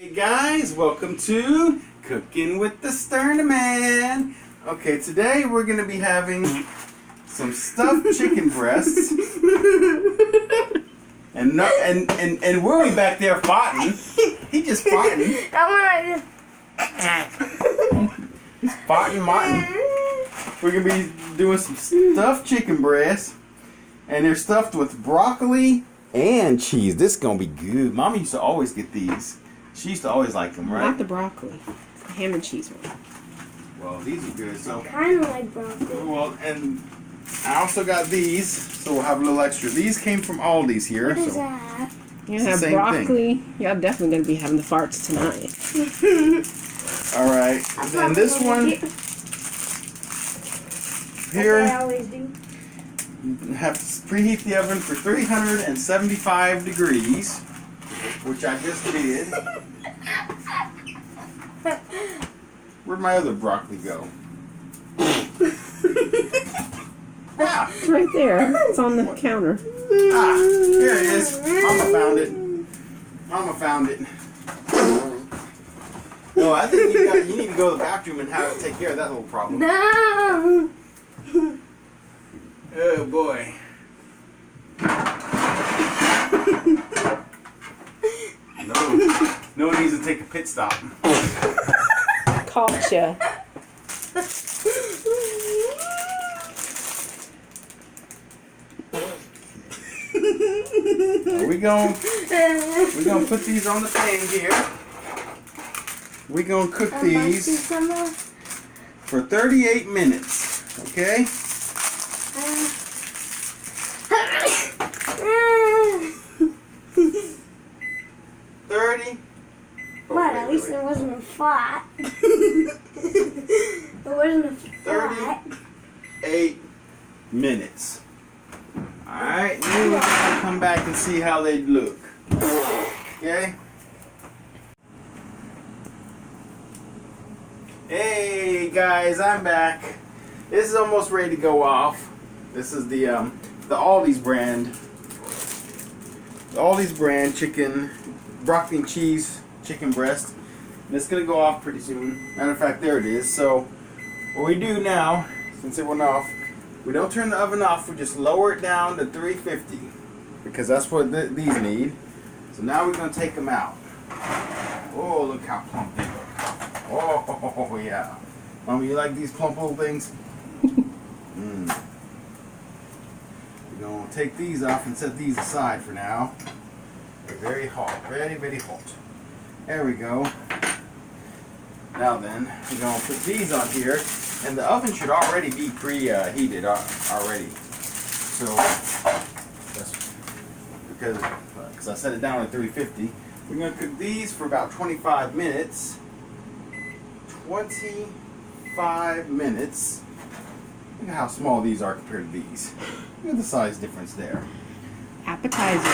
Hey guys, welcome to Cooking with the Sterna-Man. Okay, today we're going to be having some stuffed chicken breasts. And Willie back there fighting. He just fighting. He's fighting Martin. We're going to be doing some stuffed chicken breasts. And they're stuffed with broccoli and cheese. This is going to be good. Mommy used to always get these. She used to always like them, right? Not the broccoli. The ham and cheese one. Well, these are good. So I kind of like broccoli. well, and I also got these, so we'll have a little extra. These came from Aldi's here. What is so that? You have broccoli. Y'all definitely going to be having the farts tonight. All right. And this one here, Like I always do. have to preheat the oven for 375 degrees, which I just did. Where'd my other broccoli go? Ah, It's right there. It's on the counter. here it is. Mama found it. Mama found it. No, I think you need to go to the bathroom and have take care of that little problem. No! Oh boy. No one needs to take a pit stop. Caught ya. We're gonna put these on the pan here. We're gonna cook these for 38 minutes. Okay? 30. What? At least it wasn't a flat. It wasn't a flat. 38 minutes. Alright, then we're gonna come back and see how they look. Okay? Hey guys, I'm back. This is almost ready to go off. This is the Aldi's brand. The Aldi's brand chicken, broccoli and cheese chicken breast. And it's gonna go off pretty soon. Matter of fact, there it is. So what we do now, since it went off, we don't turn the oven off. We just lower it down to 350 because that's what these need. So now we're gonna take them out. Oh, look how plump they look. Oh yeah. Mommy, you like these plump little things? We're gonna take these off and set these aside for now. They're very hot, very, very hot. There we go. Now then, we're gonna put these on here, and the oven should already be preheated already. So that's because I set it down at 350. We're gonna cook these for about 25 minutes. 25 minutes. Look at how small these are compared to these. Look at the size difference there. Appetizer.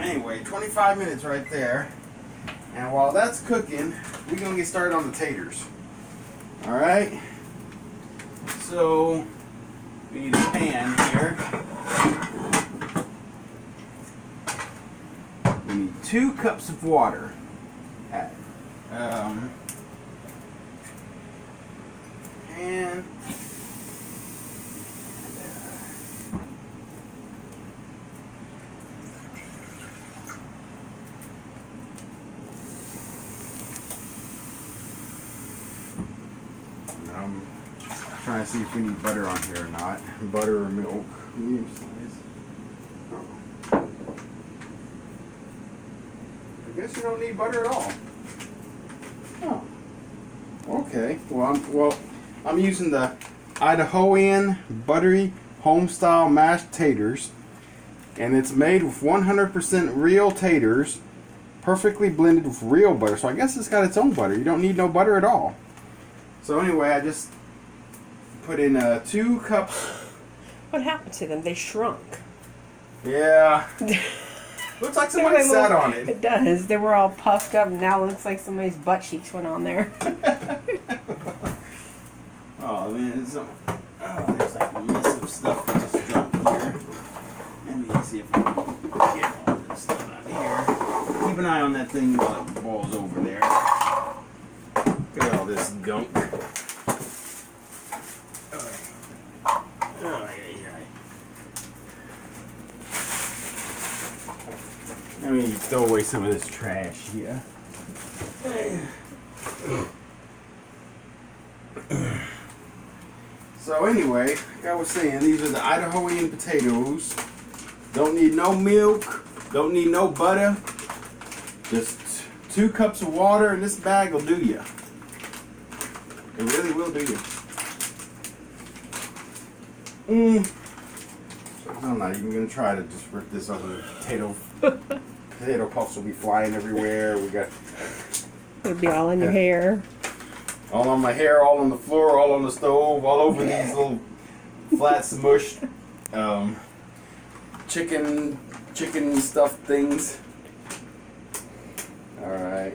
Anyway, 25 minutes right there. And while that's cooking, we're going to get started on the taters. Alright? So, we need a pan here. We need 2 cups of water. And I'm trying to see if we need butter on here or not. Butter or milk. Medium size. I guess you don't need butter at all. Oh. Okay. Well, I'm using the Idahoan buttery home-style mashed taters, and it's made with 100% real taters, perfectly blended with real butter. So I guess it's got its own butter. You don't need no butter at all. So anyway, I just put in 2 cups. What happened to them? They shrunk. Yeah. Looks like somebody sat on it. It does. They were all puffed up, and now it looks like somebody's butt cheeks went on there. Oh man, there's like a mess of stuff that just dropped here. Let me see if I can get all this stuff out of here. keep an eye on that thing while it boils over there. Look at all this gunk. Let me throw away some of this trash here. So anyway, like I was saying, these are the Idahoan potatoes. Don't need no milk, don't need no butter. Just 2 cups of water, and this bag will do you. It really will do you. I'm not even gonna try to just rip this open. Potato puffs will be flying everywhere. We got. It'll be all in your hair. All on my hair, all on the floor, all on the stove, all over these little flat smushed chicken stuffed things. All right.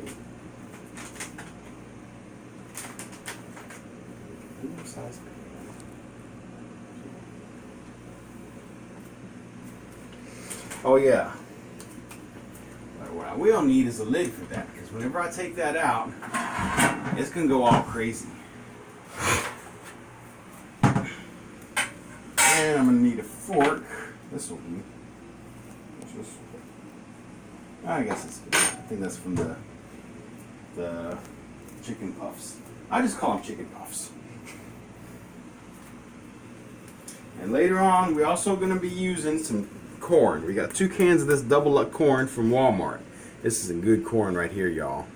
Oh yeah. What we don't need is a lid for that, because whenever I take that out, it's gonna go all crazy. And I'm gonna need a fork. This will be. I guess it's good. I think that's from the chicken puffs. I just call them chicken puffs. And later on, we're also gonna be using some corn. We got 2 cans of this double up corn from Walmart. This is a good corn right here, y'all.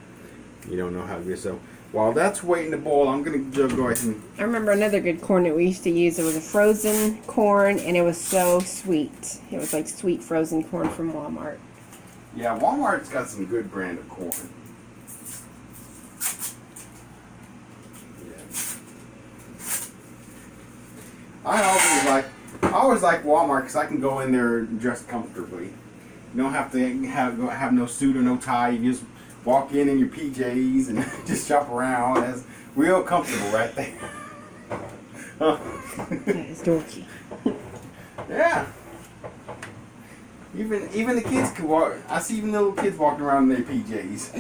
You don't know how good. So while that's waiting to boil, I'm gonna go ahead and. I remember another good corn that we used to use. It was a frozen corn, and it was so sweet. It was like sweet frozen corn from Walmart. Yeah, Walmart's got some good brand of corn. Yeah. I always like Walmart because I can go in there dressed comfortably. You don't have to have no suit or no tie. You just walk in your PJs and just shop around. That's real comfortable right there. That is dorky. Yeah. Even the kids can walk. I see even little kids walking around in their PJs.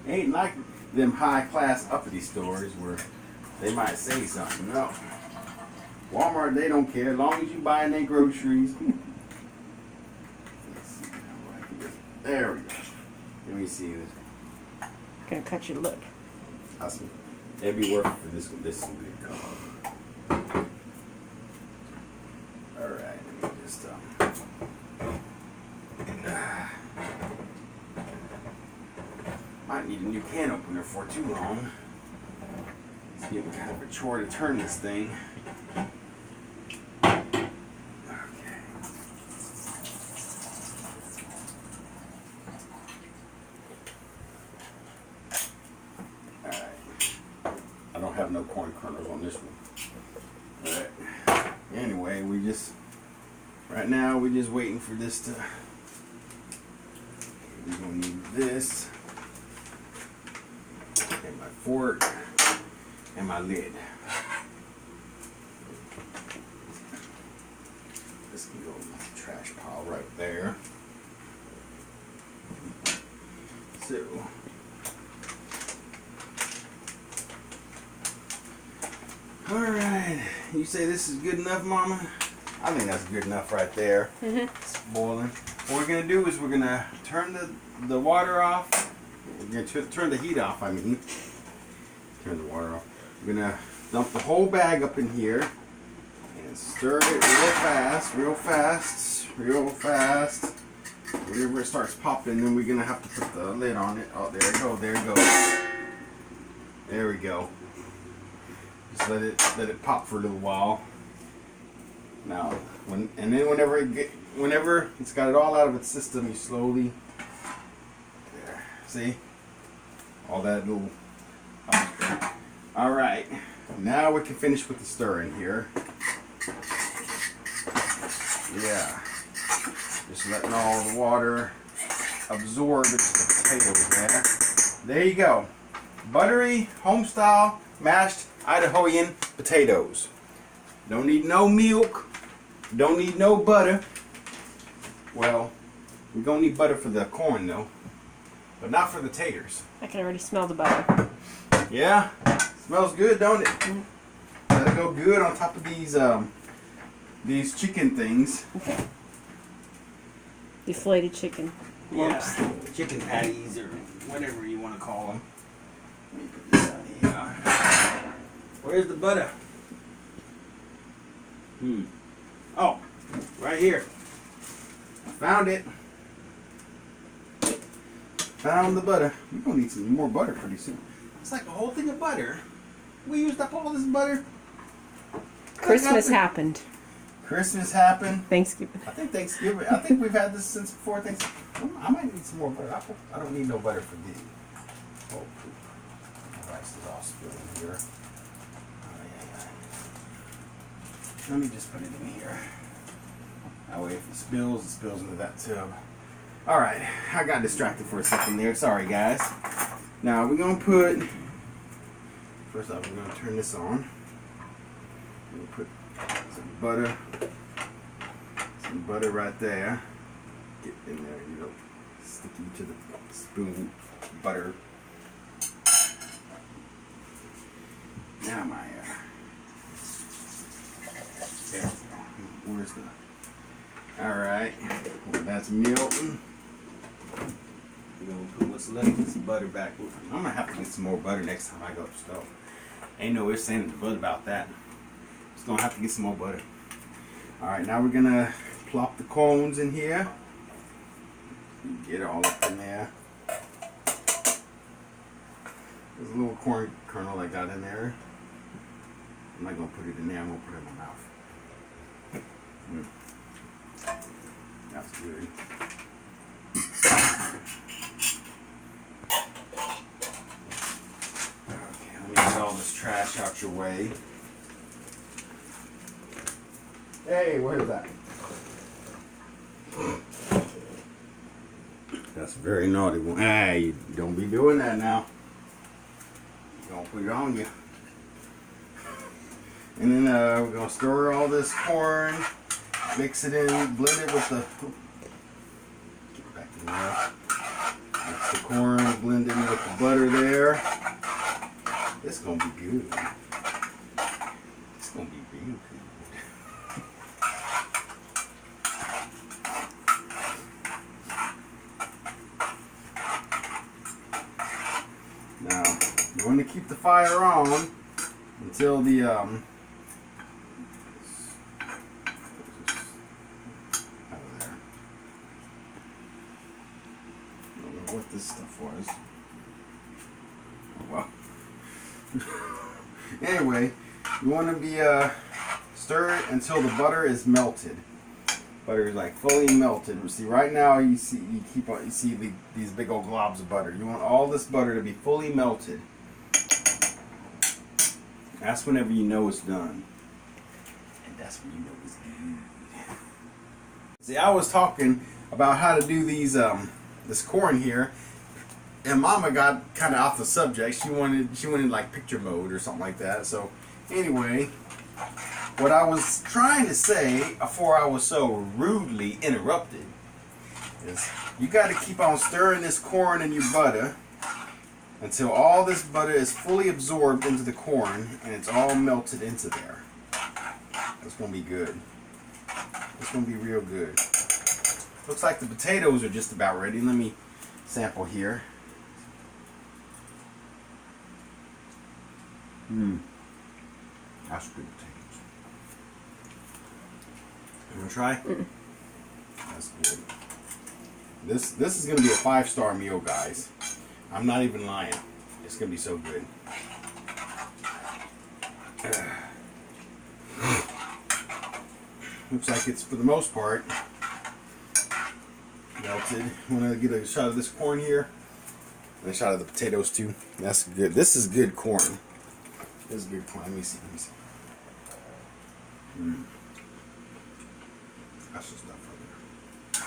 Ain't like them high class uppity stores where they might say something. No. Walmart, they don't care as long as you buying their groceries. Let's see, there we go. Let me see this. Gonna cut your lip. Awesome. It'd be worth it for this one. This is a good color. Alright, let me just might need a new can opener for too long. It's getting kind of a chore to turn this thing. Okay. Alright. I don't have no corn kernels on this one. Alright. Anyway, right now we're just waiting for this to. We're gonna need this. And my fork. And my lid. This can go in the trash pile right there. So. Alright, you say this is good enough, Mama? I think that's good enough right there. It's boiling. What we're going to do is we're going to turn the water off. We're going to turn the heat off, I mean. Turn the water off. We're going to dump the whole bag up in here and stir it real fast, real fast, real fast. Whenever it starts popping, then we're going to have to put the lid on it. Oh, there it goes, there it goes. There we go. Just let it pop for a little while. Now, whenever it's got it all out of its system, you slowly there. See, all that little. All right, now we can finish with the stirring here. Yeah, just letting all the water absorb into the potatoes there. There you go, buttery, home style, mashed Idahoan potatoes. Don't need no milk. Don't need no butter. Well, we're gonna need butter for the corn though, but not for the taters. I can already smell the butter. Yeah, smells good, don't it? That'll go good on top of these chicken things. Okay. Deflated chicken. Lumps. Yeah, chicken patties or whatever you want to call them. Let me put this out here. Where's the butter? Oh, right here. Found it. Found the butter. We're gonna need some more butter pretty soon. It's like a whole thing of butter. We used up all this butter. Christmas happened. Christmas happened. Thanksgiving. I think Thanksgiving. I think we've had this since before Thanksgiving. I might need some more butter. I don't need no butter for these. Oh, poop. The rice is all spilled in here. Let me just put it in here. That way if it spills into that tub. Alright, I got distracted for a second there. Sorry guys. Now we're going to put, first off we're going to turn this on. We're going to put some butter right there. Get in there, you know, sticky to the spoon butter. Now my, there we go. Where's the, alright, well, that's melting. We're going to put what's left of this butter back. I'm going to have to get some more butter next time I go to stove. Ain't no ifs, ands, or buts about that. Just going to have to get some more butter. Alright, now we're going to plop the cones in here. Get it all up in there. There's a little corn kernel I got in there. I'm not going to put it in there, I'm going to put it in my mouth. That's good. Okay, let me get all this trash out your way. Hey, where's that? That's a very naughty one. Hey, you don't be doing that now. You're going to put it on you. And then we're going to stir all this corn, mix it in, blend it with the, get it back in there. Mix the corn, blend in with the butter there. This is going to be good. It's going to be real good. Now, you want to keep the fire on until the what this stuff was. Oh, well. Anyway, you want to be stir it until the butter is melted. Butter is like fully melted. See, right now you see these big old globs of butter. You want all this butter to be fully melted. That's whenever you know it's done. And that's when you know it's good. See, I was talking about how to do these this corn here, and Mama got kind of off the subject. She wanted like picture mode or something like that. So anyway, what I was trying to say before I was so rudely interrupted is you got to keep on stirring this corn in your butter until all this butter is fully absorbed into the corn and it's all melted into there. That's going to be good. It's going to be real good. Looks like the potatoes are just about ready. Let me sample here. That's good potatoes. You want to try? That's good. This is going to be a 5-star meal, guys. I'm not even lying. It's going to be so good. Looks like it's, for the most part, melted. I'm going to get a shot of this corn here. And a shot of the potatoes too. That's good. This is good corn. This is good corn. Let me see. That's the stuff right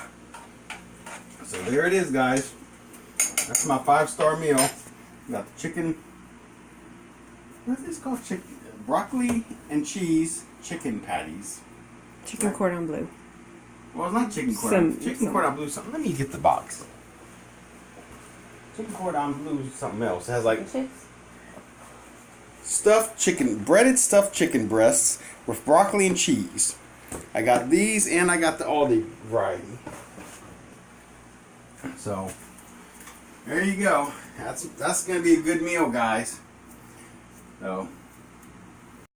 there. So there it is, guys. That's my 5-star meal. Got the chicken. What is this called? Chicken, broccoli and cheese chicken patties. Chicken cordon bleu. Well, it's not chicken cordon. Chicken some- cordon bleu is something. Let me get the box. Chicken cordon bleu is something else. It has like breaded stuffed chicken breasts with broccoli and cheese. I got these and I got the Aldi variety. So there you go. That's gonna be a good meal, guys. So